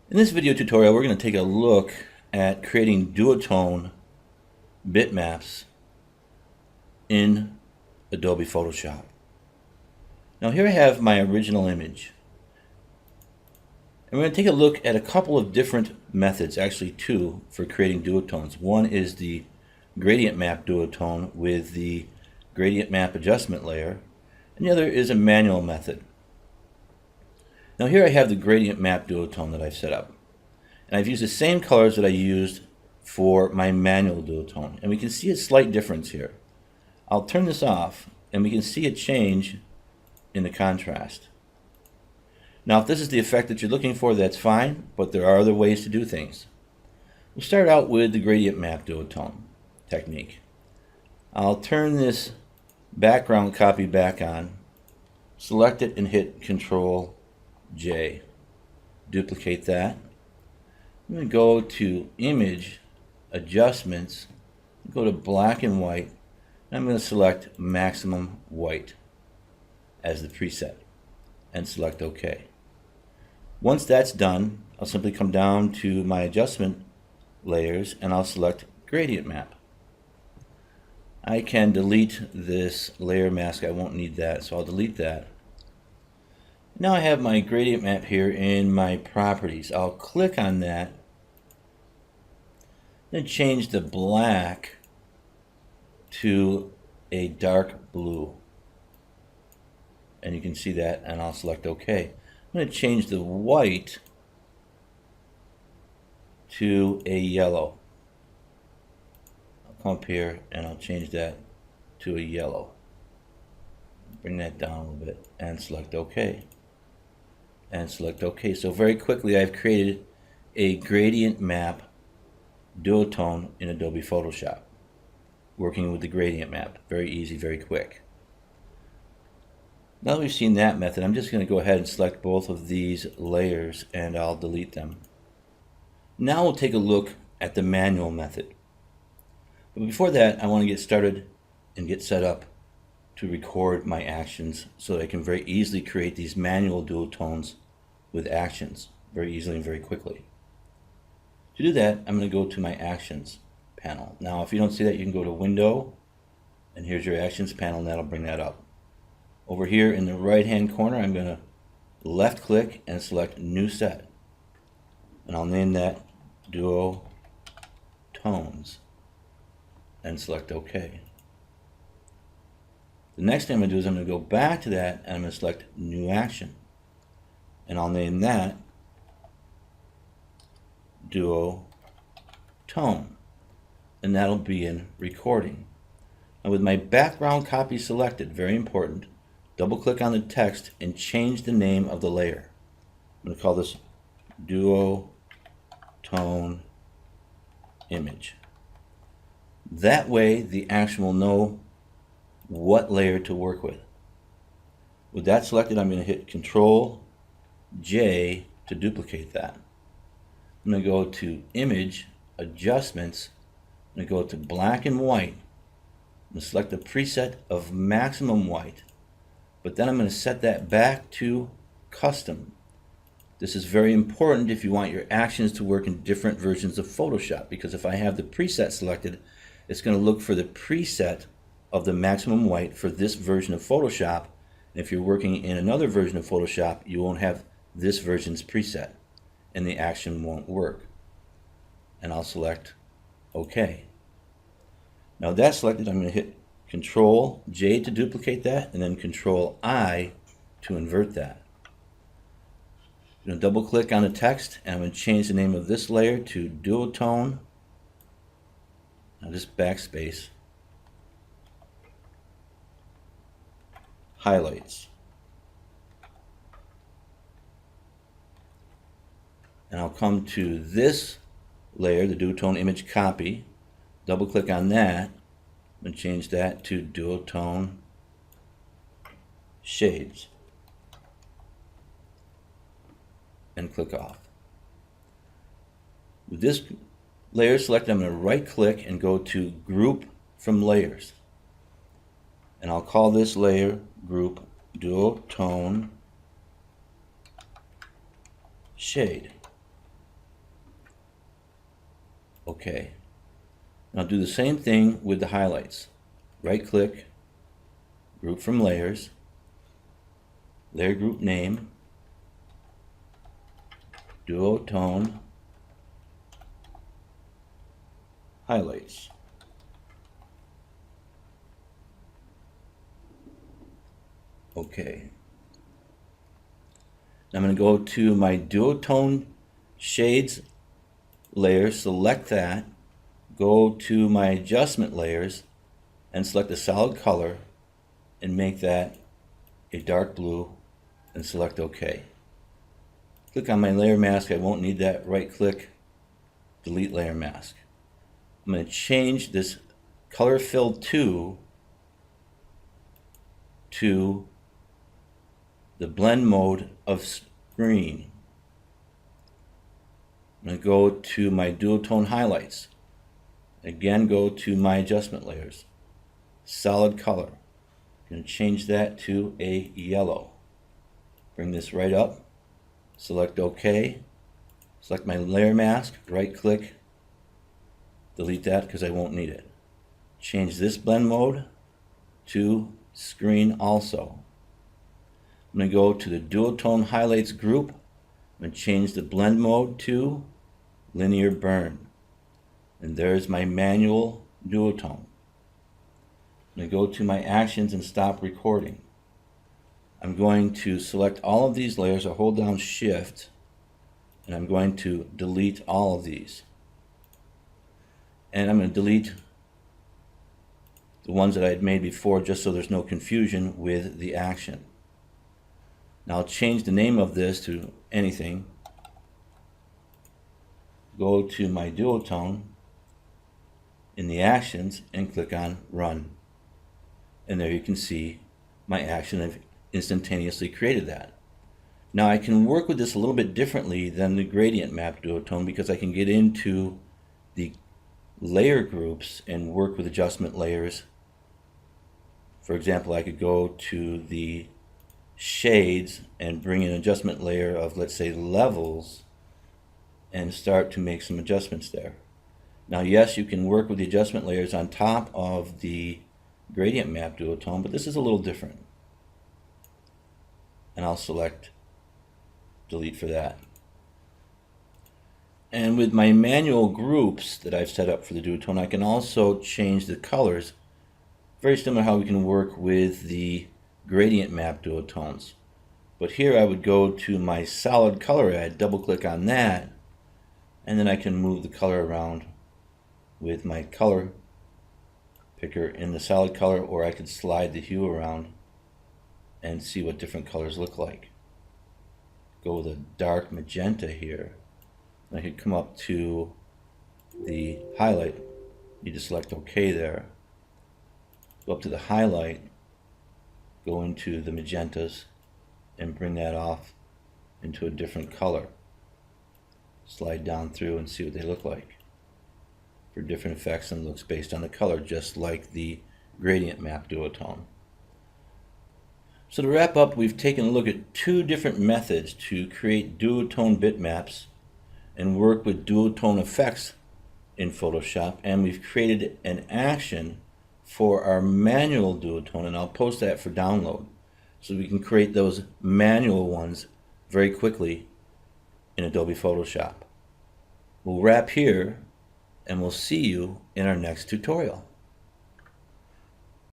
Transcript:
In this video tutorial, we're going to take a look at creating duotone bitmaps in Adobe Photoshop. Now here I have my original image. And we're going to take a look at a couple of different methods, actually two, for creating duotones. One is the gradient map duotone with the gradient map adjustment layer, and the other is a manual method. Now here I have the gradient map duotone that I've set up. And I've used the same colors that I used for my manual duotone. And we can see a slight difference here. I'll turn this off and we can see a change in the contrast. Now if this is the effect that you're looking for, that's fine, but there are other ways to do things. We'll start out with the gradient map duotone technique. I'll turn this background copy back on, select it and hit Control J. Duplicate that. I'm going to go to Image, Adjustments, go to Black and White, and I'm going to select Maximum White as the preset and select OK. Once that's done, I'll simply come down to my adjustment layers and I'll select Gradient Map. I can delete this layer mask. I won't need that, so I'll delete that. Now I have my gradient map here in my properties. I'll click on that, then change the black to a dark blue. And you can see that, and I'll select OK. I'm going to change the white to a yellow. I'll come up here and I'll change that to a yellow. Bring that down a little bit and select OK. And select OK. So very quickly I've created a gradient map duotone in Adobe Photoshop, working with the gradient map. Very easy, very quick. Now that we've seen that method, I'm just going to go ahead and select both of these layers and I'll delete them. Now we'll take a look at the manual method. But before that, I want to get started and get set up to record my actions so that I can very easily create these manual duotones with actions very easily and very quickly. To do that, I'm going to go to my Actions panel. Now, if you don't see that, you can go to Window, and here's your Actions panel, and that'll bring that up. Over here in the right-hand corner, I'm going to left-click and select New Set. And I'll name that Duotones, and select OK. The next thing I'm going to do is I'm going to go back to that, and I'm going to select New Action. And I'll name that Duotone, and that'll be in recording. And with my background copy selected, very important, double click on the text and change the name of the layer. I'm going to call this Duotone Image. That way the action will know what layer to work with. With that selected, I'm going to hit Control J to duplicate that. I'm going to go to Image, Adjustments, I'm going to go to Black and White, I'm going to select the preset of Maximum White, but then I'm going to set that back to Custom. This is very important if you want your actions to work in different versions of Photoshop, because if I have the preset selected, it's going to look for the preset of the Maximum White for this version of Photoshop, and if you're working in another version of Photoshop, you won't have this version's preset, and the action won't work. And I'll select OK. Now that's selected, I'm going to hit Control J to duplicate that, and then Control I to invert that. I'm going to double click on the text, and I'm going to change the name of this layer to Duotone. Now just backspace. Highlights. And I'll come to this layer, the Duotone Image Copy, double click on that, and change that to Duotone Shades, and click off. With this layer selected, I'm going to right click and go to Group from Layers, and I'll call this layer Group Duotone Shade. Okay. Now do the same thing with the highlights. Right click, group from layers, layer group name, Duotone highlights. Okay. Now I'm going to go to my Duotone shades layer, select that, go to my adjustment layers and select a solid color and make that a dark blue and select OK. Click on my layer mask. I won't need that. Right click, delete layer mask. I'm going to change this color fill 2 to the blend mode of screen. I'm going to go to my duotone highlights. Again, go to my adjustment layers. Solid color. I'm going to change that to a yellow. Bring this right up. Select OK. Select my layer mask. Right click. Delete that because I won't need it. Change this blend mode to screen also. I'm going to go to the duotone highlights group. I'm going to change the blend mode to linear burn. And there's my manual duotone. I'm going to go to my actions and stop recording. I'm going to select all of these layers. I'll hold down Shift, and I'm going to delete all of these. And I'm going to delete the ones that I had made before just so there's no confusion with the action. Now I'll change the name of this to anything. Go to my duotone in the actions and click on Run. And there you can see my action. I've instantaneously created that. Now I can work with this a little bit differently than the gradient map duotone because I can get into the layer groups and work with adjustment layers. For example, I could go to the shades and bring an adjustment layer of, let's say, levels and start to make some adjustments there. Now, yes, you can work with the adjustment layers on top of the gradient map duotone, but this is a little different. And I'll select delete for that. And with my manual groups that I've set up for the duotone, I can also change the colors. Very similar how we can work with the gradient map duotones. But here I would go to my solid color add, double click on that, and then I can move the color around with my color picker in the solid color, or I could slide the hue around and see what different colors look like. Go with a dark magenta here. I could come up to the highlight. You just select OK there. Go up to the highlight, go into the magentas, and bring that off into a different color. Slide down through and see what they look like for different effects and looks based on the color, just like the gradient map duotone. So to wrap up, we've taken a look at two different methods to create duotone bitmaps and work with duotone effects in Photoshop, and we've created an action for our manual duotone, and I'll post that for download so we can create those manual ones very quickly in Adobe Photoshop. We'll wrap here, and we'll see you in our next tutorial.